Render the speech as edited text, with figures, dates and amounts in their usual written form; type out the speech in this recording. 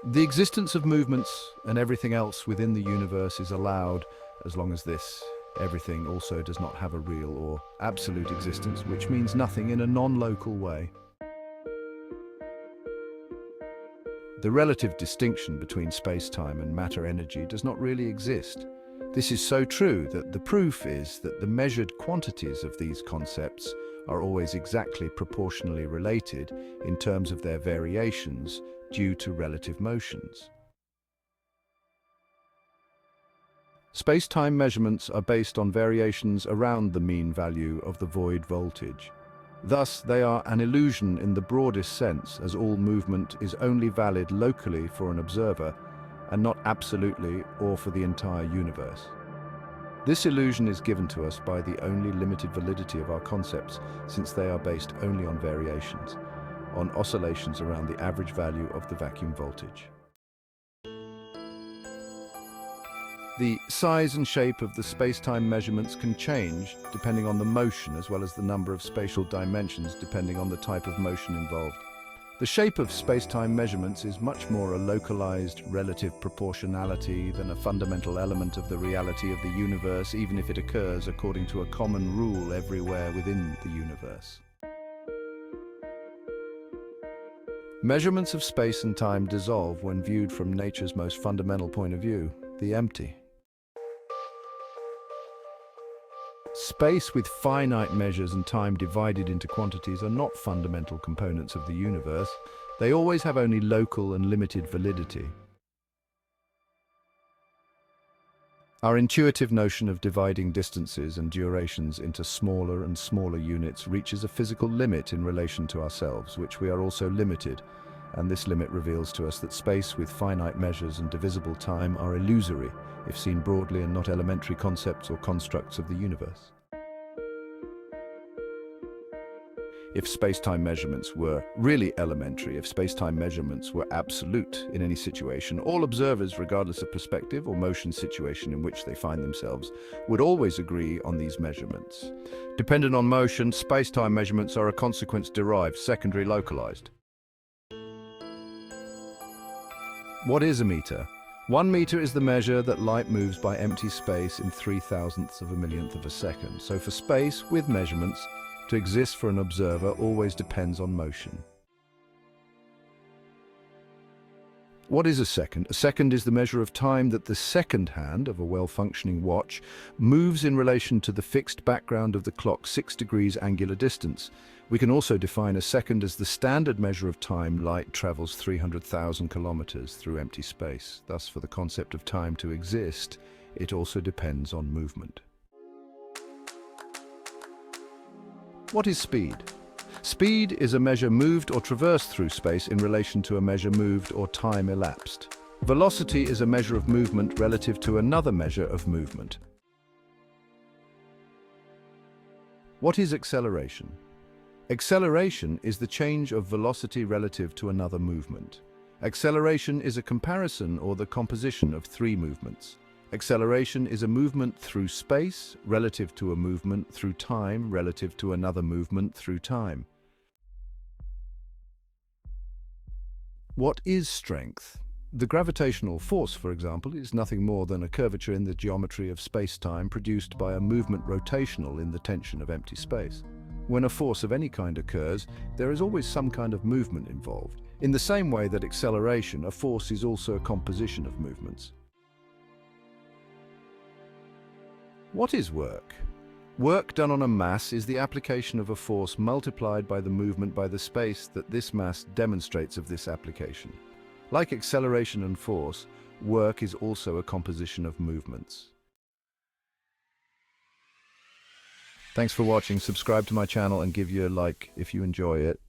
The existence of movements and everything else within the universe is allowed as long as this everything also does not have a real or absolute existence, which means nothing in a non-local way. The relative distinction between space-time and matter-energy does not really exist. This is so true that the proof is that the measured quantities of these concepts are always exactly proportionally related in terms of their variations due to relative motions. Space-time measurements are based on variations around the mean value of the void voltage. Thus, they are an illusion in the broadest sense, as all movement is only valid locally for an observer and not absolutely or for the entire universe. This illusion is given to us by the only limited validity of our concepts, since they are based only on variations, on oscillations around the average value of the vacuum voltage. The size and shape of the space-time measurements can change depending on the motion, as well as the number of spatial dimensions depending on the type of motion involved. The shape of space-time measurements is much more a localized relative proportionality than a fundamental element of the reality of the universe, even if it occurs according to a common rule everywhere within the universe. Measurements of space and time dissolve when viewed from nature's most fundamental point of view, the empty. Space with finite measures and time divided into quantities are not fundamental components of the universe. They always have only local and limited validity. Our intuitive notion of dividing distances and durations into smaller and smaller units reaches a physical limit in relation to ourselves, which we are also limited, and this limit reveals to us that space with finite measures and divisible time are illusory, if seen broadly and not elementary concepts or constructs of the universe. If space-time measurements were really elementary, if space-time measurements were absolute in any situation, all observers, regardless of perspective or motion situation in which they find themselves, would always agree on these measurements. Dependent on motion, space-time measurements are a consequence-derived, secondary localized. What is a meter? 1 meter is the measure that light moves by empty space in 0.003 of a millionth of a second. So for space with measurements, to exist for an observer always depends on motion. What is a second? A second is the measure of time that the second hand of a well-functioning watch moves in relation to the fixed background of the clock 6 degrees angular distance. We can also define a second as the standard measure of time light travels 300,000 kilometers through empty space. Thus, for the concept of time to exist, it also depends on movement. What is speed? Speed is a measure moved or traversed through space in relation to a measure moved or time elapsed. Velocity is a measure of movement relative to another measure of movement. What is acceleration? Acceleration is the change of velocity relative to another movement. Acceleration is a comparison or the composition of 3 movements. Acceleration is a movement through space relative to a movement through time relative to another movement through time. What is strength? The gravitational force, for example, is nothing more than a curvature in the geometry of space-time produced by a movement rotational in the tension of empty space. When a force of any kind occurs, there is always some kind of movement involved. In the same way that acceleration, a force is also a composition of movements. What is work? Work done on a mass is the application of a force multiplied by the movement by the space that this mass demonstrates of this application. Like acceleration and force, work is also a composition of movements. Thanks for watching. Subscribe to my channel and give you a like if you enjoy it.